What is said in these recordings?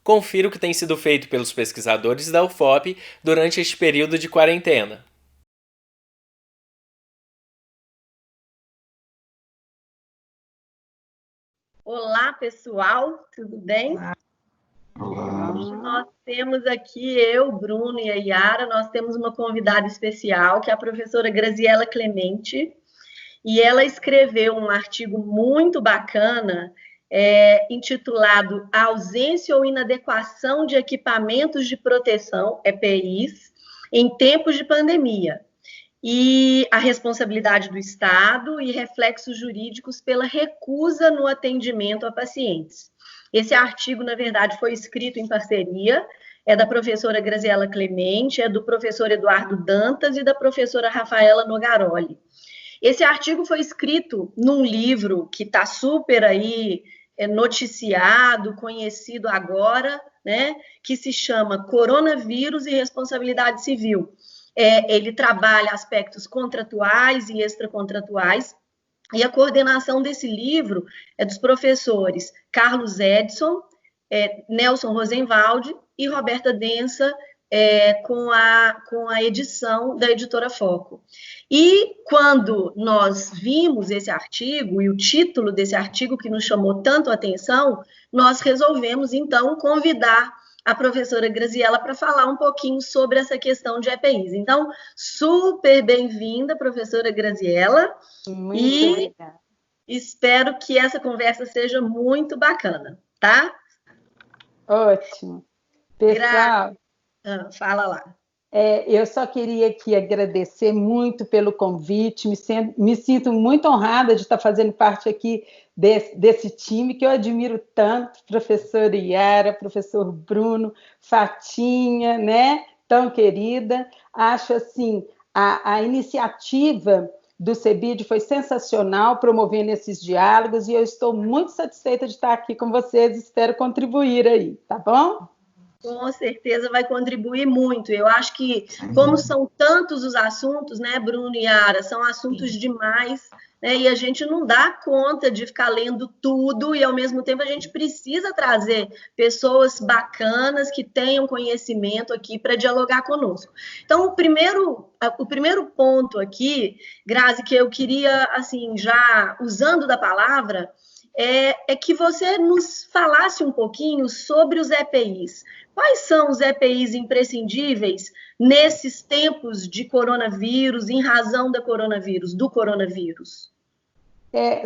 Confira o que tem sido feito pelos pesquisadores da UFOP durante este período de quarentena. Olá, pessoal, tudo bem? Olá. Hoje nós temos aqui eu, Bruno e a Yara, nós temos uma convidada especial, que é a professora Graziela Clemente, e ela escreveu um artigo muito bacana, intitulado A Ausência ou Inadequação de Equipamentos de Proteção, EPIs, em Tempos de Pandemia, e a responsabilidade do Estado e reflexos jurídicos pela recusa no atendimento a pacientes. Esse artigo, na verdade, foi escrito em parceria, é da professora Graziela Clemente, é do professor Eduardo Dantas e da professora Rafaela Nogaroli. Esse artigo foi escrito num livro que está super aí noticiado, conhecido agora, né, que se chama Coronavírus e Responsabilidade Civil. Ele trabalha aspectos contratuais e extracontratuais, e a coordenação desse livro é dos professores Carlos Edson, Nelson Rosenwald e Roberta Densa, com a edição da editora Foco. E quando nós vimos esse artigo, e o título desse artigo que nos chamou tanto a atenção, nós resolvemos, então, convidar a professora Graziela para falar um pouquinho sobre essa questão de EPIs. Então, super bem-vinda, professora Graziela. Muito obrigada. Espero que essa conversa seja muito bacana, tá? Ótimo. Pessoal, fala lá. Eu só queria aqui agradecer muito pelo convite, me sinto muito honrada de estar fazendo parte aqui desse time que eu admiro tanto, professora Yara, professor Bruno, Fatinha, né? Tão querida. Acho assim, a iniciativa do CEBID foi sensacional, promovendo esses diálogos, e eu estou muito satisfeita de estar aqui com vocês, espero contribuir aí, tá bom? Com certeza vai contribuir muito. Eu acho que, como são tantos os assuntos, né, Bruno e Yara, são assuntos demais, né, e a gente não dá conta de ficar lendo tudo, e ao mesmo tempo a gente precisa trazer pessoas bacanas que tenham conhecimento aqui para dialogar conosco. Então, o primeiro ponto aqui, Grazi, que eu queria, assim, já usando da palavra, é que você nos falasse um pouquinho sobre os EPIs. Quais são os EPIs imprescindíveis nesses tempos de coronavírus, em razão do coronavírus?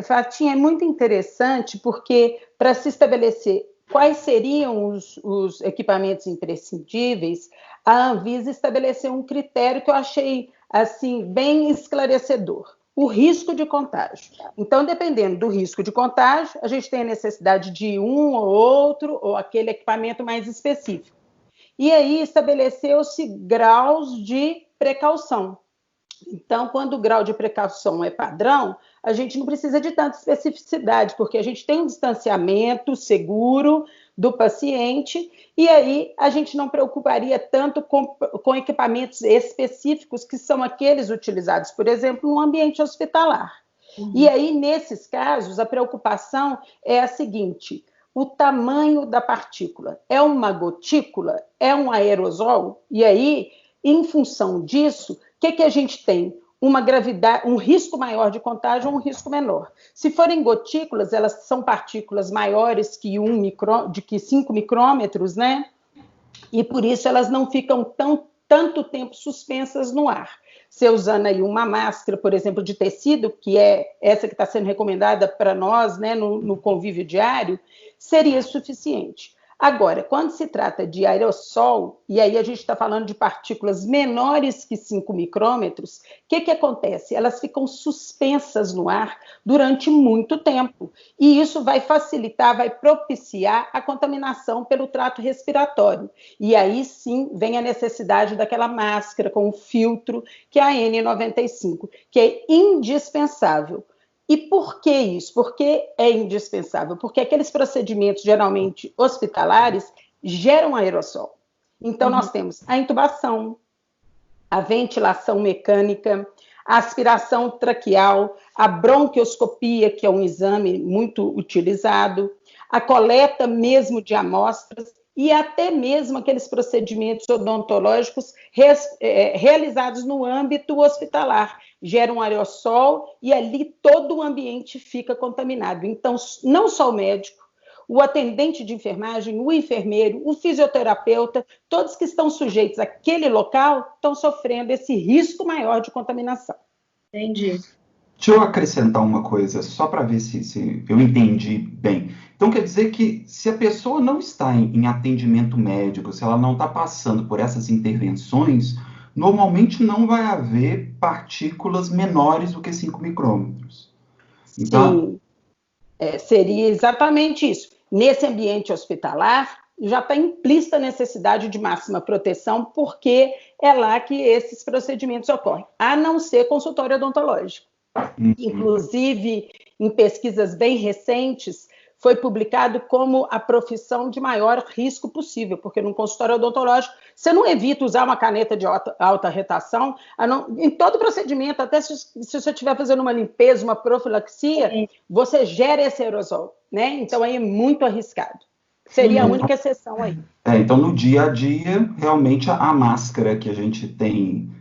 Fatinha, é muito interessante, porque para se estabelecer quais seriam os equipamentos imprescindíveis, a Anvisa estabeleceu um critério que eu achei assim, bem esclarecedor. O risco de contágio. Então, dependendo do risco de contágio, a gente tem a necessidade de um ou outro, ou aquele equipamento mais específico. E aí estabeleceu-se graus de precaução. Então, quando o grau de precaução é padrão, a gente não precisa de tanta especificidade, porque a gente tem um distanciamento seguro do paciente, e aí a gente não preocuparia tanto com equipamentos específicos, que são aqueles utilizados, por exemplo, no ambiente hospitalar. E aí, nesses casos, a preocupação é a seguinte: o tamanho da partícula é uma gotícula, é um aerosol, e aí, em função disso, o que a gente tem? Uma gravidade, um risco maior de contágio ou um risco menor. Se forem gotículas, elas são partículas maiores que 5 micrômetros, né? E por isso elas não ficam tanto tempo suspensas no ar. Você usando aí uma máscara, por exemplo, de tecido, que é essa que está sendo recomendada para nós, né, no convívio diário, seria suficiente. Agora, quando se trata de aerossol, e aí a gente está falando de partículas menores que 5 micrômetros, o que acontece? Elas ficam suspensas no ar durante muito tempo, e isso vai facilitar, vai propiciar a contaminação pelo trato respiratório. E aí sim vem a necessidade daquela máscara com filtro, que é a N95, que é indispensável. E por que isso? Por que é indispensável? Porque aqueles procedimentos, geralmente hospitalares, geram aerossol. Então, nós temos a intubação, a ventilação mecânica, a aspiração traqueal, a bronquioscopia, que é um exame muito utilizado, a coleta mesmo de amostras, e até mesmo aqueles procedimentos odontológicos realizados no âmbito hospitalar. Gera um aerossol e ali todo o ambiente fica contaminado. Então, não só o médico, o atendente de enfermagem, o enfermeiro, o fisioterapeuta, todos que estão sujeitos àquele local estão sofrendo esse risco maior de contaminação. Entendi. Deixa eu acrescentar uma coisa, só para ver se eu entendi bem. Então, quer dizer que se a pessoa não está em atendimento médico, se ela não está passando por essas intervenções, normalmente não vai haver partículas menores do que 5 micrômetros. Então... Sim, seria exatamente isso. Nesse ambiente hospitalar, já está implícita a necessidade de máxima proteção, porque é lá que esses procedimentos ocorrem, a não ser consultório odontológico. Inclusive, em pesquisas bem recentes, foi publicado como a profissão de maior risco possível, porque num consultório odontológico você não evita usar uma caneta de alta retação, em todo procedimento, até se você estiver fazendo uma limpeza, uma profilaxia, você gera esse aerosol, né? Então aí é muito arriscado. Seria a única exceção aí. Então, no dia a dia, realmente a máscara que a gente tem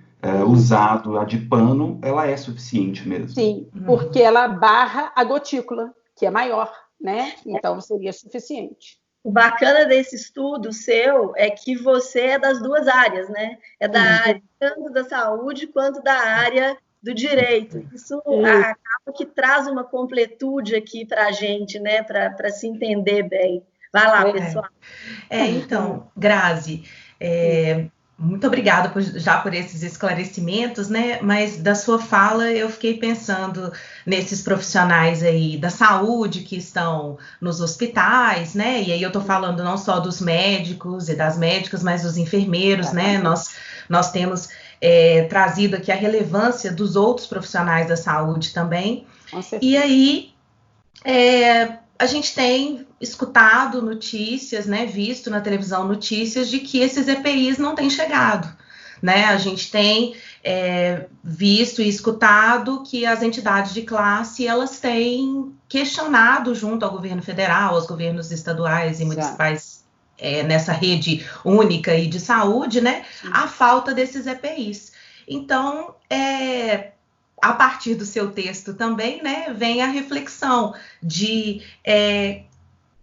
usado, a de pano, ela é suficiente mesmo. Sim, porque ela barra a gotícula, que é maior, né? Então seria suficiente. O bacana desse estudo seu é que você é das duas áreas, né? É da área tanto da saúde quanto da área do direito. Isso acaba que traz uma completude aqui para a gente, né? Para se entender bem. Vai lá, pessoal. Então, Grazi, muito obrigada por esses esclarecimentos, né? Mas da sua fala eu fiquei pensando nesses profissionais aí da saúde que estão nos hospitais, né? E aí eu estou falando não só dos médicos e das médicas, mas dos enfermeiros, né? Nós temos trazido aqui a relevância dos outros profissionais da saúde também. E aí a gente tem escutado notícias, né, visto na televisão notícias de que esses EPIs não têm chegado, né? A gente tem visto e escutado que as entidades de classe, elas têm questionado junto ao governo federal, aos governos estaduais e municipais, nessa rede única e de saúde, né, a falta desses EPIs. Então, a partir do seu texto também, né, vem a reflexão de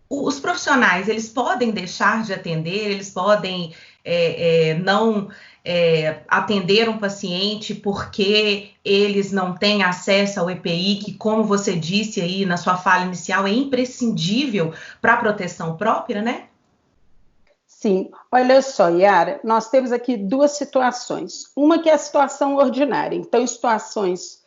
os profissionais, eles podem deixar de atender, eles podem não atender um paciente porque eles não têm acesso ao EPI, que, como você disse aí na sua fala inicial, é imprescindível para a proteção própria, né? Sim, olha só, Yara, nós temos aqui duas situações. Uma que é a situação ordinária, então em situações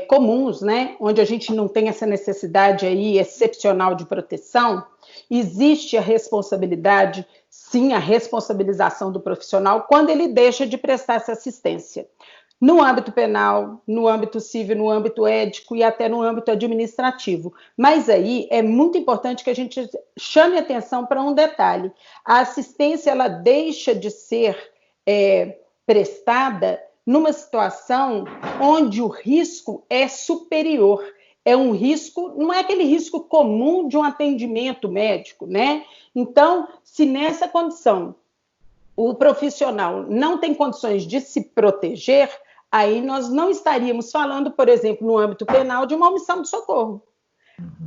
comuns, né, onde a gente não tem essa necessidade aí excepcional de proteção, existe a responsabilidade, sim, a responsabilização do profissional quando ele deixa de prestar essa assistência. No âmbito penal, no âmbito civil, no âmbito ético e até no âmbito administrativo. Mas aí é muito importante que a gente chame atenção para um detalhe. A assistência, ela deixa de ser prestada numa situação onde o risco é superior. É um risco, não é aquele risco comum de um atendimento médico, né? Então, se nessa condição o profissional não tem condições de se proteger, aí nós não estaríamos falando, por exemplo, no âmbito penal, de uma omissão de socorro.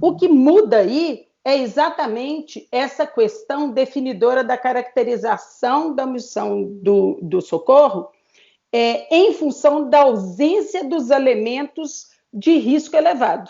O que muda aí é exatamente essa questão definidora da caracterização da omissão do socorro em função da ausência dos elementos de risco elevado.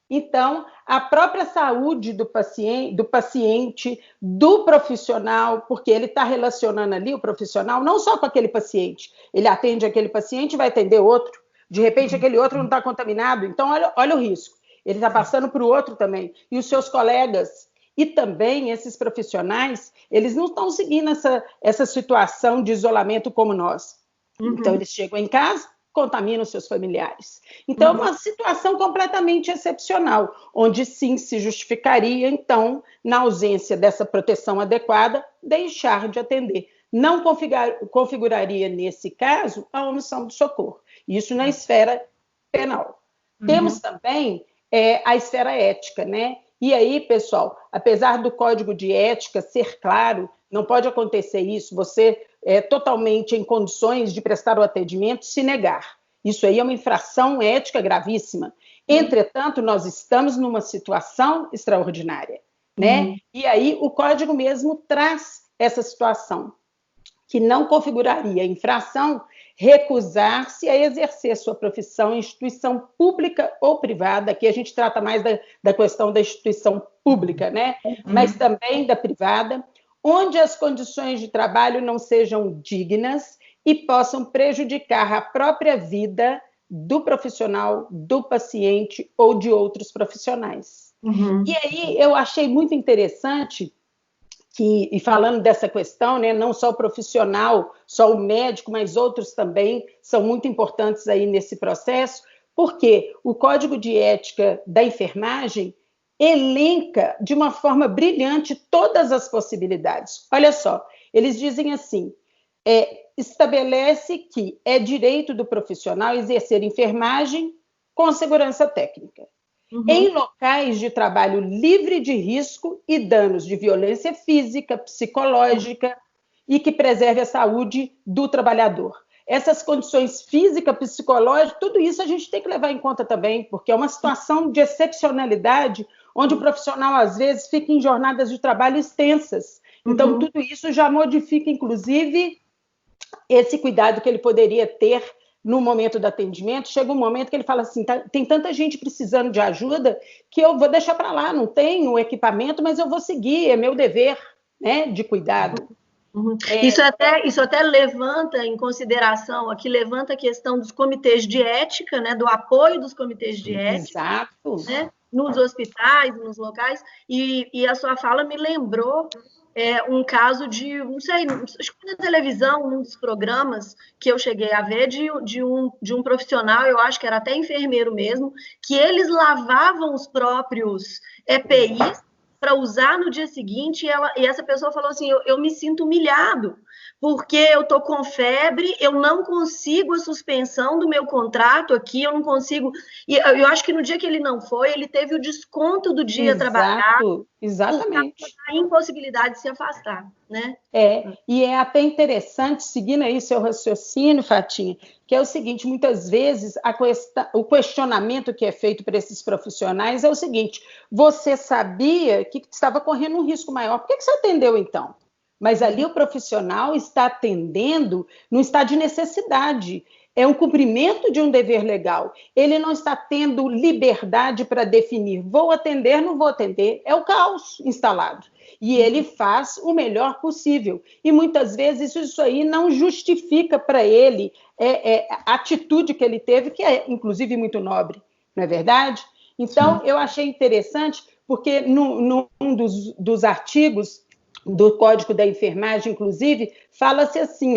Então, a própria saúde do paciente, do profissional, porque ele está relacionando ali o profissional não só com aquele paciente, ele atende aquele paciente e vai atender outro, de repente aquele outro não está contaminado, então olha o risco, ele está passando para o outro também, e os seus colegas, e também esses profissionais, eles não estão seguindo essa situação de isolamento como nós. Então, eles chegam em casa, contaminam seus familiares. Então, é uma situação completamente excepcional, onde sim se justificaria, então, na ausência dessa proteção adequada, deixar de atender. Não configuraria, nesse caso, a omissão de socorro. Isso na esfera penal. Temos também a esfera ética, né? E aí, pessoal, apesar do código de ética ser claro, não pode acontecer isso, você é totalmente em condições de prestar o atendimento se negar. Isso aí é uma infração ética gravíssima. Entretanto, nós estamos numa situação extraordinária, né? E aí o código mesmo traz essa situação, que não configuraria infração recusar-se a exercer sua profissão em instituição pública ou privada. Aqui a gente trata mais da questão da instituição pública, né? Mas também da privada, onde as condições de trabalho não sejam dignas e possam prejudicar a própria vida do profissional, do paciente ou de outros profissionais. E aí eu achei muito interessante que, e falando dessa questão, né, não só o profissional, só o médico, mas outros também são muito importantes aí nesse processo, porque o Código de Ética da Enfermagem elenca de uma forma brilhante todas as possibilidades. Olha só, eles dizem assim, estabelece que é direito do profissional exercer enfermagem com segurança técnica, em locais de trabalho livre de risco e danos de violência física, psicológica e que preserve a saúde do trabalhador. Essas condições físicas, psicológicas, tudo isso a gente tem que levar em conta também, porque é uma situação de excepcionalidade, onde o profissional, às vezes, fica em jornadas de trabalho extensas. Então, tudo isso já modifica, inclusive, esse cuidado que ele poderia ter no momento do atendimento. Chega um momento que ele fala assim, tem tanta gente precisando de ajuda que eu vou deixar para lá, não tenho equipamento, mas eu vou seguir, é meu dever, né, de cuidado. Isso até levanta em consideração, aqui levanta a questão dos comitês de ética, né, do apoio dos comitês de ética. Exato. Né, nos hospitais, nos locais, e a sua fala me lembrou um caso de, não sei, acho que na televisão, num dos programas que eu cheguei a ver, de um profissional, eu acho que era até enfermeiro mesmo, que eles lavavam os próprios EPIs para usar no dia seguinte, e essa pessoa falou assim, eu me sinto humilhado, porque eu estou com febre, eu não consigo a suspensão do meu contrato aqui, eu não consigo... E eu acho que no dia que ele não foi, ele teve o desconto do dia trabalhado. Exatamente. A impossibilidade de se afastar, né? E é até interessante, seguindo aí seu raciocínio, Fatinha, que é o seguinte, muitas vezes o questionamento que é feito para esses profissionais é o seguinte, você sabia que estava correndo um risco maior, por que você atendeu então? Mas ali o profissional está atendendo no estado de necessidade, é um cumprimento de um dever legal, ele não está tendo liberdade para definir, vou atender, não vou atender, é o caos instalado. E ele faz o melhor possível. E muitas vezes isso aí não justifica para ele a atitude que ele teve, que é inclusive muito nobre, não é verdade? Então, eu achei interessante, porque num dos artigos do Código da Enfermagem, inclusive, fala-se assim,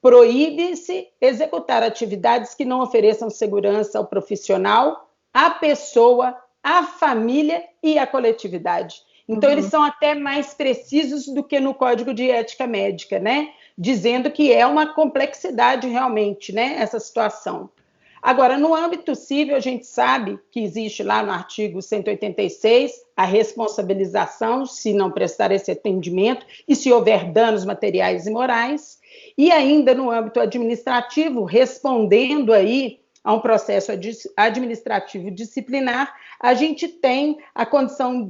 proíbe-se executar atividades que não ofereçam segurança ao profissional, à pessoa, à família e à coletividade. Então, eles são até mais precisos do que no Código de Ética Médica, né? Dizendo que é uma complexidade realmente, né? Essa situação. Agora, no âmbito civil, a gente sabe que existe lá no artigo 186 a responsabilização se não prestar esse atendimento e se houver danos materiais e morais. E ainda no âmbito administrativo, respondendo aí a um processo administrativo disciplinar, a gente tem a condição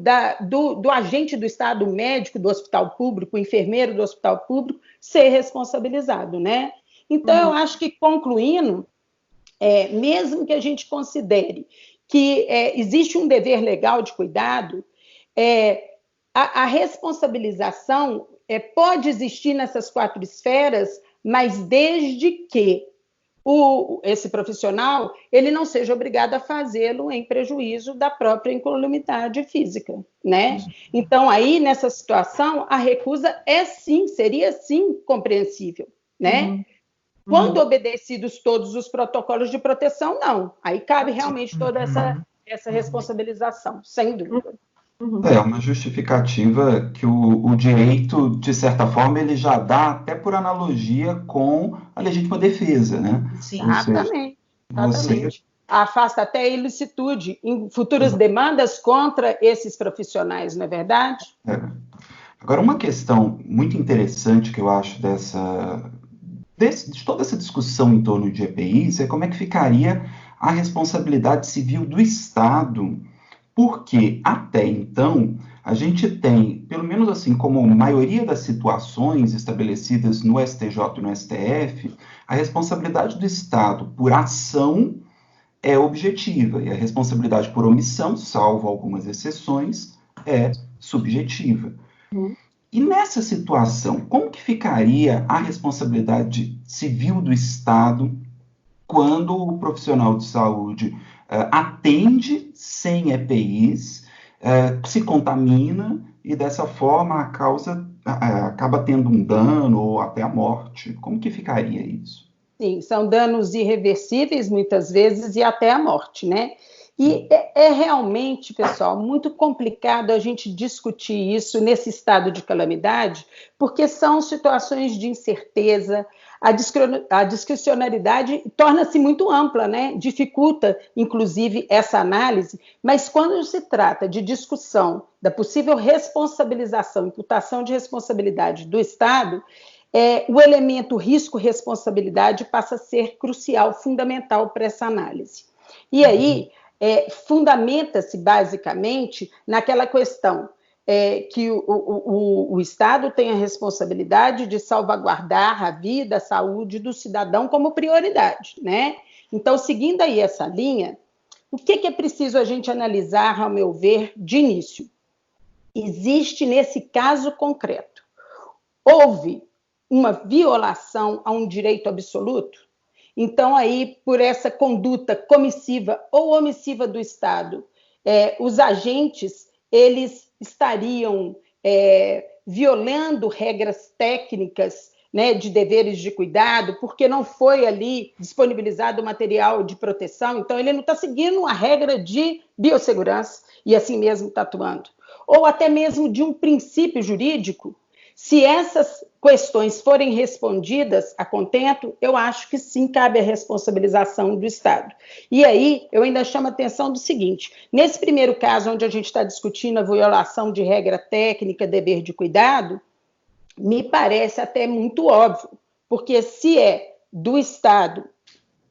do agente do Estado, o médico do hospital público, o enfermeiro do hospital público, ser responsabilizado, né? Então, eu acho que, concluindo, mesmo que a gente considere que existe um dever legal de cuidado, a responsabilização pode existir nessas 4 esferas, mas desde que esse profissional ele não seja obrigado a fazê-lo em prejuízo da própria incolumidade física, né? Então, aí, nessa situação, a recusa seria sim compreensível, né? Quando obedecidos todos os protocolos de proteção, não. Aí cabe realmente toda essa responsabilização, sem dúvida. É uma justificativa que o direito, de certa forma, ele já dá até por analogia com a legítima defesa, né? Sim, exatamente. Você afasta até a ilicitude em futuras demandas contra esses profissionais, não é verdade? Agora, uma questão muito interessante que eu acho de toda essa discussão em torno de EPIs é como é que ficaria a responsabilidade civil do Estado, porque até então a gente tem, pelo menos assim como a maioria das situações estabelecidas no STJ e no STF, a responsabilidade do Estado por ação é objetiva e a responsabilidade por omissão, salvo algumas exceções, é subjetiva. E nessa situação, como que ficaria a responsabilidade civil do Estado quando o profissional de saúde atende sem EPIs, se contamina e dessa forma a causa acaba tendo um dano ou até a morte? Como que ficaria isso? Sim, são danos irreversíveis muitas vezes e até a morte, né? E é realmente, pessoal, muito complicado a gente discutir isso nesse estado de calamidade, porque são situações de incerteza, a discricionariedade torna-se muito ampla, né? Dificulta, inclusive, essa análise, mas quando se trata de discussão da possível responsabilização, imputação de responsabilidade do Estado, o elemento risco-responsabilidade passa a ser crucial, fundamental para essa análise. E aí, fundamenta-se basicamente naquela questão que o Estado tem a responsabilidade de salvaguardar a vida, a saúde do cidadão como prioridade, né? Então, seguindo aí essa linha, o que é preciso a gente analisar, ao meu ver, de início? Existe, nesse caso concreto, houve uma violação a um direito absoluto? Então, aí, por essa conduta comissiva ou omissiva do Estado, os agentes, eles estariam violando regras técnicas, né, de deveres de cuidado, porque não foi ali disponibilizado o material de proteção, então ele não está seguindo a regra de biossegurança e assim mesmo está atuando. Ou até mesmo de um princípio jurídico. Se essas questões forem respondidas a contento, eu acho que sim, cabe a responsabilização do Estado. E aí, eu ainda chamo a atenção do seguinte, nesse primeiro caso, onde a gente está discutindo a violação de regra técnica, dever de cuidado, me parece até muito óbvio, porque se é do Estado,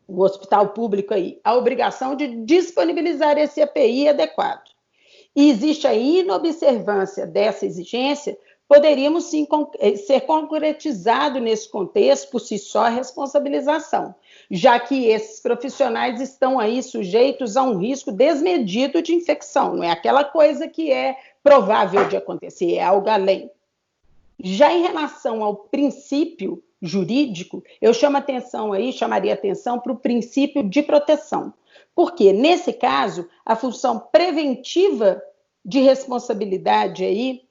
o hospital público aí, a obrigação de disponibilizar esse EPI adequado, e existe a inobservância dessa exigência, poderíamos sim ser concretizado nesse contexto, por si só, a responsabilização, já que esses profissionais estão aí sujeitos a um risco desmedido de infecção, não é aquela coisa que é provável de acontecer, é algo além. Já em relação ao princípio jurídico, eu chamaria atenção para o princípio de proteção, porque, nesse caso, a função preventiva de responsabilidade aí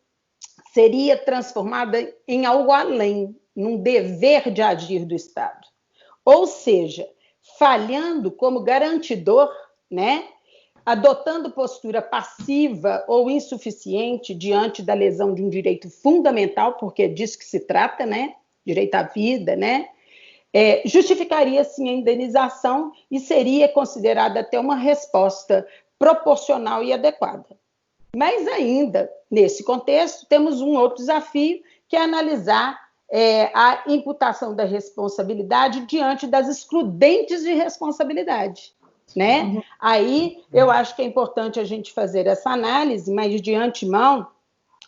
seria transformada em algo além, num dever de agir do Estado. Ou seja, falhando como garantidor, né, adotando postura passiva ou insuficiente diante da lesão de um direito fundamental, porque é disso que se trata, né, direito à vida, né, justificaria sim a indenização e seria considerada até uma resposta proporcional e adequada. Mas ainda, nesse contexto, temos um outro desafio, que é analisar a imputação da responsabilidade diante das excludentes de responsabilidade, né? Aí, eu acho que é importante a gente fazer essa análise, mas de antemão,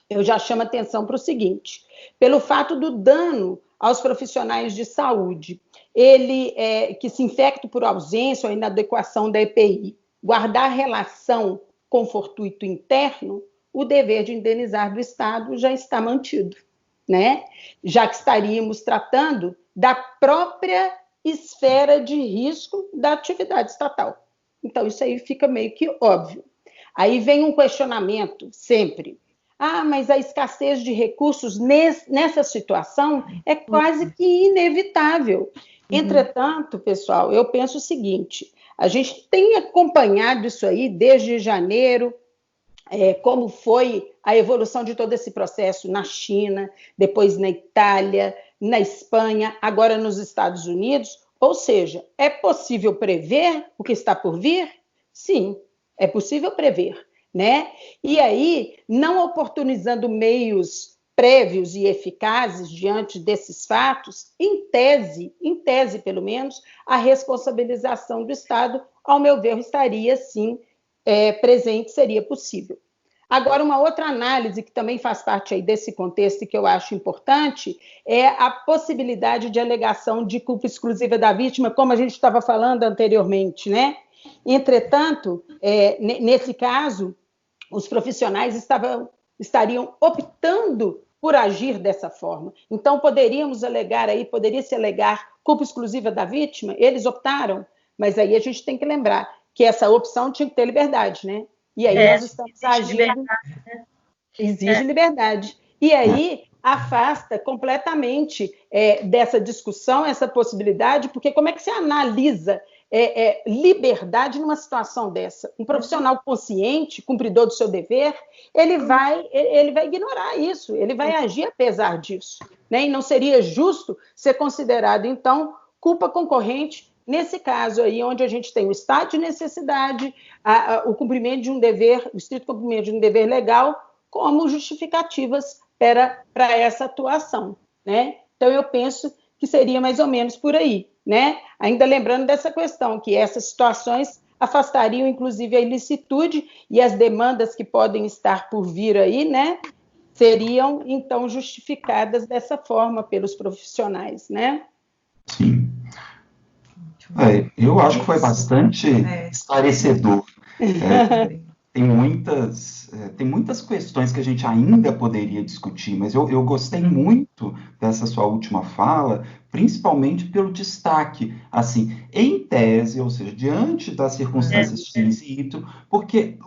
eu já chamo atenção para o seguinte, pelo fato do dano aos profissionais de saúde, ele que se infecta por ausência ou inadequação da EPI, guardar relação com fortuito interno, o dever de indenizar do Estado já está mantido, né? Já que estaríamos tratando da própria esfera de risco da atividade estatal. Então, isso aí fica meio que óbvio. Aí vem um questionamento sempre. Mas a escassez de recursos nessa situação é quase que inevitável. Entretanto, pessoal, eu penso o seguinte, a gente tem acompanhado isso aí desde janeiro, como foi a evolução de todo esse processo na China, depois na Itália, na Espanha, agora nos Estados Unidos, Ou seja, é possível prever o que está por vir? Sim, é possível prever, né? E aí, não oportunizando meios prévios e eficazes diante desses fatos, em tese pelo menos, a responsabilização do Estado, ao meu ver, estaria sim presente, seria possível. Agora, uma outra análise que também faz parte aí desse contexto e que eu acho importante é a possibilidade de alegação de culpa exclusiva da vítima, como a gente estava falando anteriormente, né? Entretanto, nesse caso, os profissionais estariam optando por agir dessa forma. Então, poderia se alegar culpa exclusiva da vítima, eles optaram, mas aí a gente tem que lembrar que essa opção tinha que ter liberdade, né? E aí nós estamos agindo... Exige liberdade. E aí afasta completamente dessa discussão, essa possibilidade, porque como é que você analisa liberdade numa situação dessa? Um profissional consciente, cumpridor do seu dever, ele vai ignorar isso, ele vai agir apesar disso, né? E não seria justo ser considerado, então, culpa concorrente nesse caso aí, onde a gente tem o estado de necessidade, o cumprimento de um dever, o estrito cumprimento de um dever legal, como justificativas para essa atuação, né? Então, eu penso que seria mais ou menos por aí, né? Ainda lembrando dessa questão, que essas situações afastariam, inclusive, a ilicitude e as demandas que podem estar por vir aí, né? Seriam, então, justificadas dessa forma pelos profissionais, né? Sim. Eu acho que foi bastante esclarecedor. Tem muitas questões que a gente ainda poderia discutir, mas eu gostei muito dessa sua última fala, principalmente pelo destaque, assim, em tese, ou seja, diante das circunstâncias X e Y, porque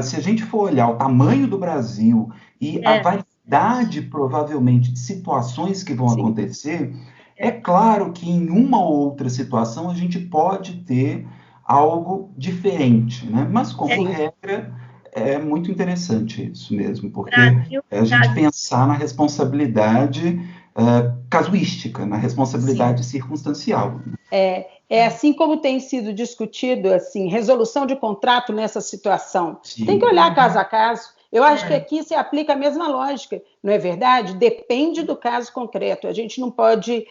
se a gente for olhar o tamanho do Brasil e a variedade, provavelmente, de situações que vão acontecer, é claro que em uma ou outra situação a gente pode ter algo diferente, né? Mas, como regra, é muito interessante isso mesmo, porque a gente pensar na responsabilidade casuística, na responsabilidade circunstancial. É assim como tem sido discutido, assim, resolução de contrato nessa situação. Sim. Tem que olhar caso a caso. Eu acho que aqui se aplica a mesma lógica, não é verdade? Depende do caso concreto. A gente não pode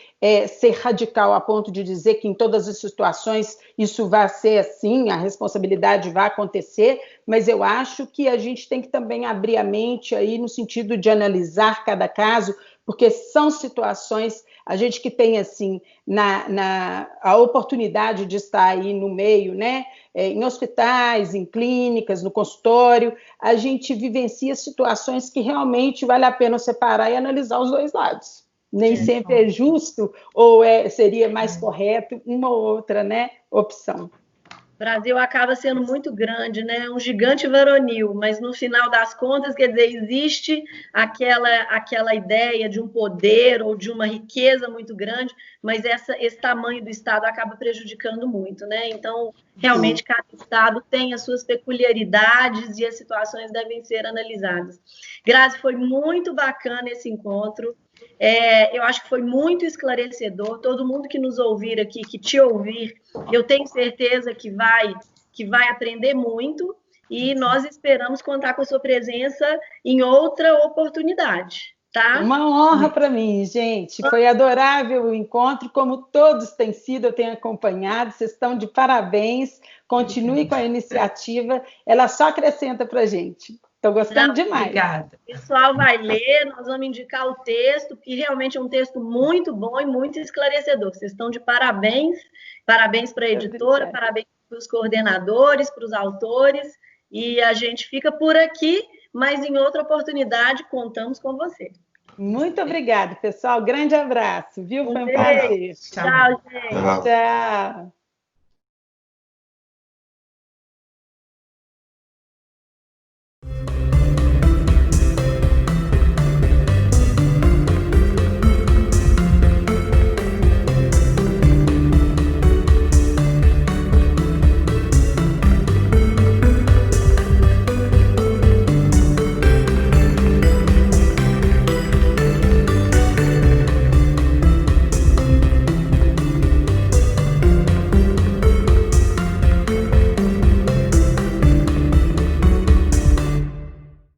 ser radical a ponto de dizer que em todas as situações isso vai ser assim, a responsabilidade vai acontecer, mas eu acho que a gente tem que também abrir a mente aí no sentido de analisar cada caso, porque são situações, a gente que tem assim a oportunidade de estar aí no meio, né? Em hospitais, em clínicas, no consultório, a gente vivencia situações que realmente vale a pena separar e analisar os dois lados. Nem sempre é justo ou seria mais correto uma ou outra, né, opção. O Brasil acaba sendo muito grande, né? Um gigante varonil, mas no final das contas, quer dizer, existe aquela ideia de um poder ou de uma riqueza muito grande, mas esse tamanho do Estado acaba prejudicando muito, né? Então, realmente, cada Estado tem as suas peculiaridades e as situações devem ser analisadas. Grazi, foi muito bacana esse encontro. Eu acho que foi muito esclarecedor. Todo mundo que nos ouvir aqui, que te ouvir, eu tenho certeza que vai aprender muito e nós esperamos contar com a sua presença em outra oportunidade, tá? Uma honra para mim, gente. Foi adorável o encontro, como todos têm sido, eu tenho acompanhado, vocês estão de parabéns, continue com a iniciativa, ela só acrescenta para a gente. Estou gostando demais. Obrigada. O pessoal vai ler, nós vamos indicar o texto, que realmente é um texto muito bom e muito esclarecedor. Vocês estão de parabéns, parabéns para a editora, parabéns para os coordenadores, para os autores, e a gente fica por aqui, mas em outra oportunidade contamos com você. Muito obrigada, pessoal. Grande abraço, viu? Foi um prazer. Tchau, gente. Tchau.